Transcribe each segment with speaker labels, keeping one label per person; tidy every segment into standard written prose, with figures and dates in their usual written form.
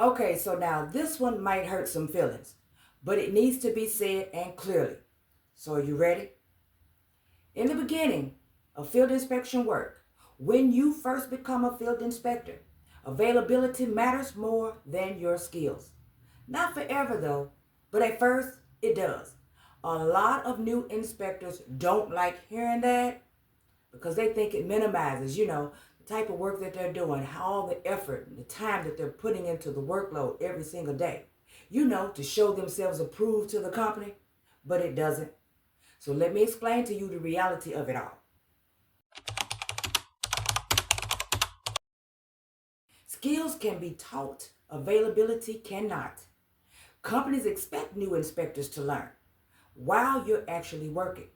Speaker 1: Okay, so now this one might hurt some feelings, but it needs to be said and clearly. So are you ready? In the beginning of field inspection work, when you first become a field inspector, availability matters more than your skills. Not forever though, but at first it does. A lot of new inspectors don't like hearing that because they think it minimizes, the type of work that they're doing, all the effort and the time that they're putting into the workload every single day, to show themselves approved to the company, but it doesn't. So let me explain to you the reality of it all. Skills can be taught, availability cannot. Companies expect new inspectors to learn while you're actually working.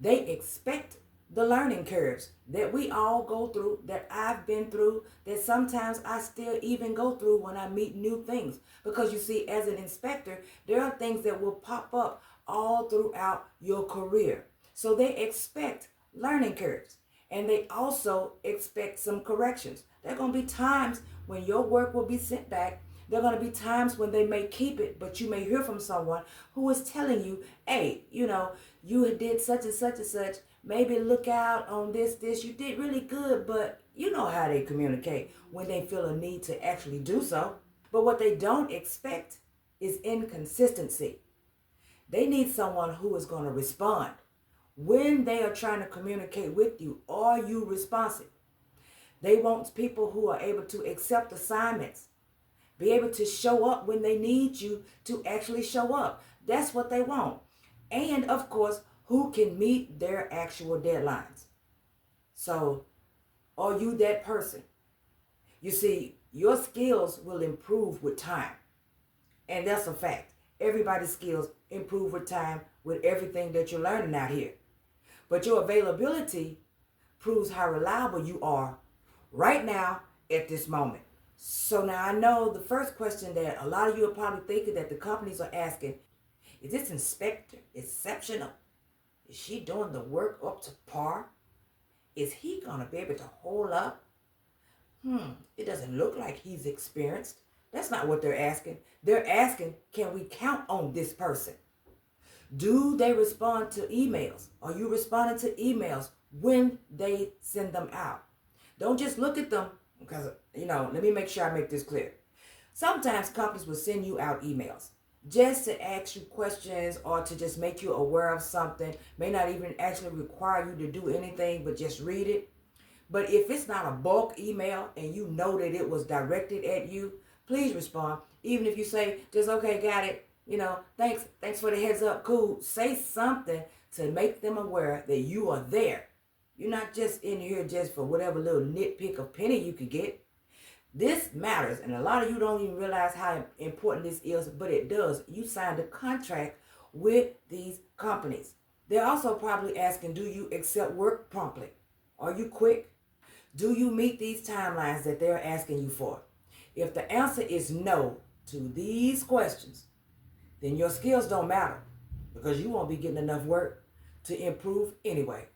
Speaker 1: They expect the learning curves that we all go through, that I've been through, that sometimes I still even go through when I meet new things. Because you see, as an inspector, there are things that will pop up all throughout your career. So they expect learning curves, and they also expect some corrections. There are going to be times when your work will be sent back. There are going to be times when they may keep it, but you may hear from someone who is telling you, hey, you did such and such and such. Maybe look out on this. You did really good, but you know how they communicate when they feel a need to actually do so. But what they don't expect is inconsistency. They need someone who is going to respond. When they are trying to communicate with you, are you responsive? They want people who are able to accept assignments, be able to show up when they need you to actually show up. That's what they want. And of course, who can meet their actual deadlines. So, are you that person? You see, your skills will improve with time. And that's a fact. Everybody's skills improve with time with everything that you're learning out here. But your availability proves how reliable you are right now at this moment. So now I know the first question that a lot of you are probably thinking that the companies are asking, is this inspector exceptional? Is she doing the work up to par? Is he going to be able to hold up? It doesn't look like he's experienced. That's not what they're asking. They're asking, can we count on this person? Do they respond to emails? Are you responding to emails when they send them out? Don't just look at them because, let me make sure I make this clear. Sometimes companies will send you out emails just to ask you questions or to just make you aware of something. May not even actually require you to do anything but just read it. But if it's not a bulk email and you know that it was directed at you, please respond. Even if you say, just okay, got it. Thanks for the heads up. Cool. Say something to make them aware that you are there. You're not just in here just for whatever little nitpick of penny you could get. This matters, and a lot of you don't even realize how important this is, but it does. You signed a contract with these companies. They're also probably asking, do you accept work promptly? Are you quick? Do you meet these timelines that they're asking you for? If the answer is no to these questions, then your skills don't matter because you won't be getting enough work to improve anyway.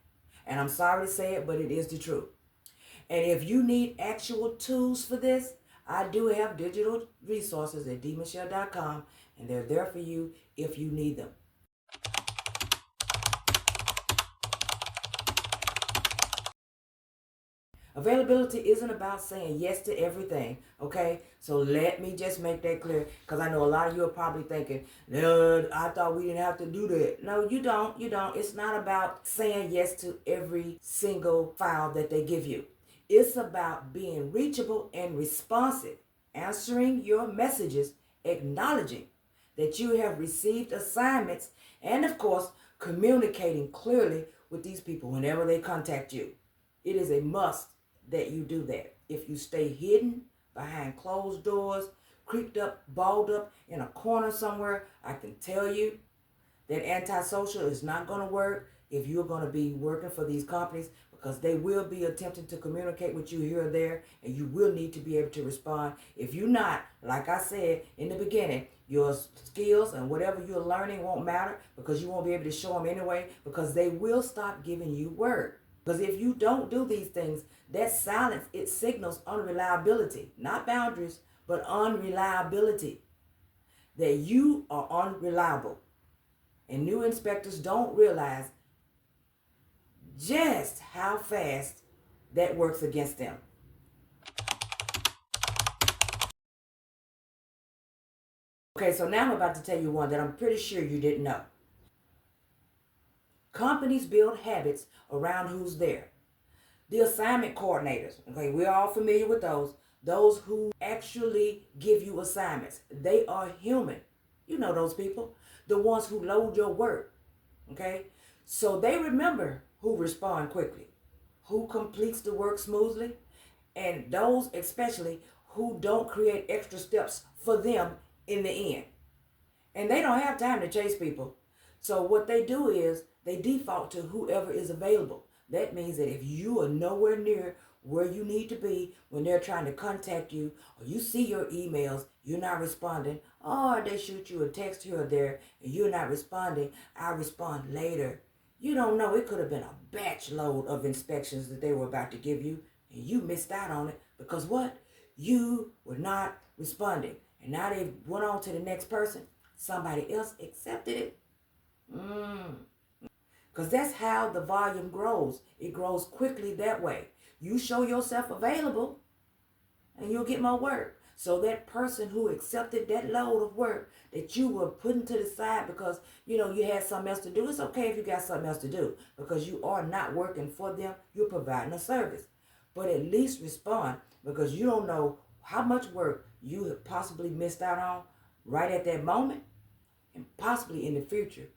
Speaker 1: And I'm sorry to say it, but it is the truth. And if you need actual tools for this, I do have digital resources at dmichelle.com, and they're there for you if you need them. Availability isn't about saying yes to everything, okay? So let me just make that clear, because I know a lot of you are probably thinking, no, I thought we didn't have to do that. No, you don't. It's not about saying yes to every single file that they give you. It's about being reachable and responsive, answering your messages, acknowledging that you have received assignments, and of course, communicating clearly with these people whenever they contact you. It is a must that you do that. If you stay hidden behind closed doors, creeped up, balled up in a corner somewhere, I can tell you that antisocial is not going to work if you're going to be working for these companies, because they will be attempting to communicate with you here or there, and you will need to be able to respond. If you're not, like I said in the beginning, your skills and whatever you're learning won't matter because you won't be able to show them anyway, because they will stop giving you work. Because if you don't do these things, that silence, it signals unreliability, not boundaries, but unreliability. That you are unreliable. And new inspectors don't realize just how fast that works against them. Okay, so now I'm about to tell you one that I'm pretty sure you didn't know. Companies build habits around who's there. The assignment coordinators, okay, we're all familiar with those. Those who actually give you assignments. They are human. You know those people. The ones who load your work, okay? So they remember who respond quickly, who completes the work smoothly, and those especially who don't create extra steps for them in the end. And they don't have time to chase people. So what they do is they default to whoever is available. That means that if you are nowhere near where you need to be when they're trying to contact you, or you see your emails, you're not responding, or they shoot you a text here or there and you're not responding, I respond later. You don't know, it could have been a batch load of inspections that they were about to give you, and you missed out on it because what? You were not responding. And now they went on to the next person. Somebody else accepted it. Because that's how the volume grows. It grows quickly that way. You show yourself available and you'll get more work. So that person who accepted that load of work that you were putting to the side because, you had something else to do. It's okay if you got something else to do because you are not working for them. You're providing a service. But at least respond because you don't know how much work you have possibly missed out on right at that moment and possibly in the future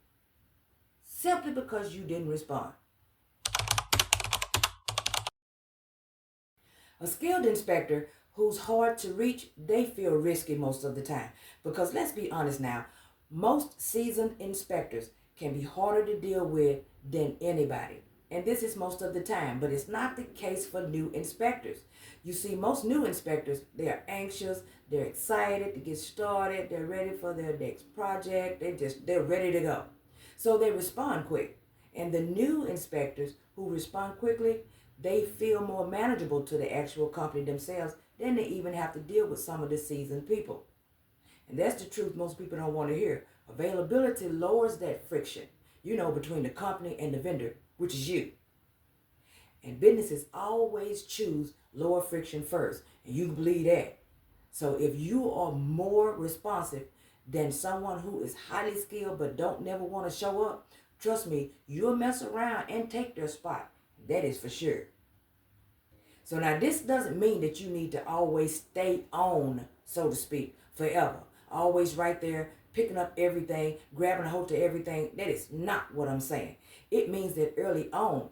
Speaker 1: simply because you didn't respond. A skilled inspector who's hard to reach, they feel risky most of the time. Because let's be honest now, most seasoned inspectors can be harder to deal with than anybody. And this is most of the time, but it's not the case for new inspectors. You see, most new inspectors, they are anxious, they're excited to get started, they're ready for their next project, they're ready to go. So they respond quick. And the new inspectors who respond quickly, they feel more manageable to the actual company themselves than they even have to deal with some of the seasoned people. And that's the truth most people don't want to hear. Availability lowers that friction, between the company and the vendor, which is you. And businesses always choose lower friction first, and you can believe that. So if you are more responsive than someone who is highly skilled but don't never want to show up, trust me, you'll mess around and take their spot. That is for sure. So now this doesn't mean that you need to always stay on, so to speak, forever. Always right there, picking up everything, grabbing a hold to everything. That is not what I'm saying. It means that early on,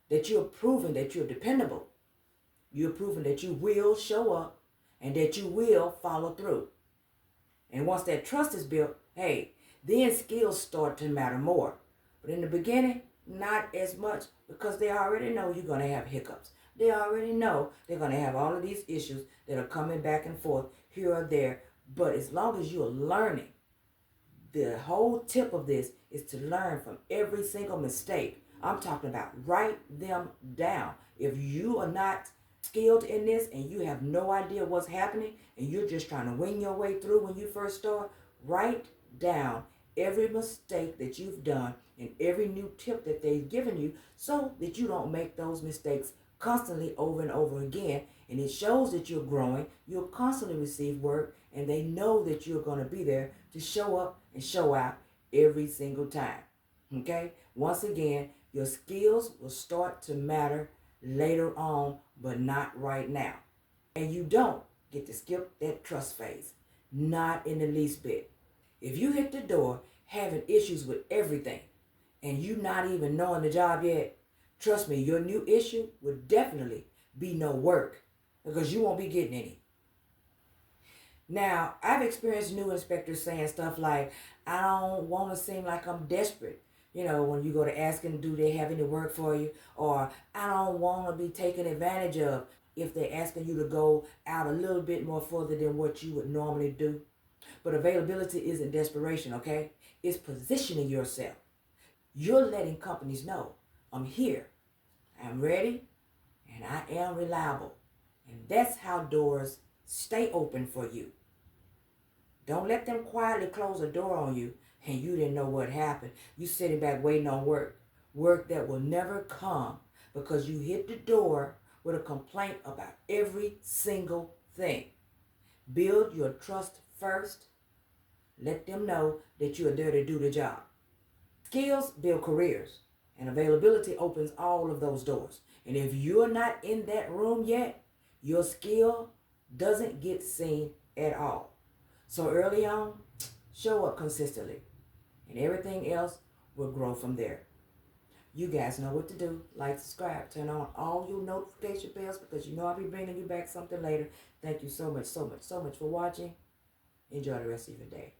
Speaker 1: that you're proving that you're dependable. You're proving that you will show up and that you will follow through. And once that trust is built, hey, then skills start to matter more. But in the beginning, not as much because they already know you're going to have hiccups. They already know they're going to have all of these issues that are coming back and forth here or there. But as long as you're learning, the whole tip of this is to learn from every single mistake. I'm talking about write them down. If you are not skilled in this and you have no idea what's happening and you're just trying to wing your way through when you first start, write down every mistake that you've done and every new tip that they've given you so that you don't make those mistakes constantly over and over again. And it shows that you're growing. You'll constantly receive work and they know that you're going to be there to show up and show out every single time. Okay? Once again, your skills will start to matter later on, but not right now. And you don't get to skip that trust phase. Not in the least bit. If you hit the door having issues with everything and you not even knowing the job yet, trust me, your new issue would definitely be no work because you won't be getting any. Now, I've experienced new inspectors saying stuff like, I don't want to seem like I'm desperate. When you go to ask them, do they have any work for you? Or I don't want to be taken advantage of if they're asking you to go out a little bit more further than what you would normally do. But availability isn't desperation, okay? It's positioning yourself. You're letting companies know, I'm here, I'm ready, and I am reliable. And that's how doors stay open for you. Don't let them quietly close a door on you and you didn't know what happened. You sitting back waiting on work that will never come because you hit the door with a complaint about every single thing. Build your trust first. Let them know that you are there to do the job. Skills build careers, and availability opens all of those doors. And if you're not in that room yet, your skill doesn't get seen at all. So early on, show up consistently, and everything else will grow from there. You guys know what to do. Like, subscribe, turn on all your notification bells because you know I'll be bringing you back something later. Thank you so much for watching. Enjoy the rest of your day.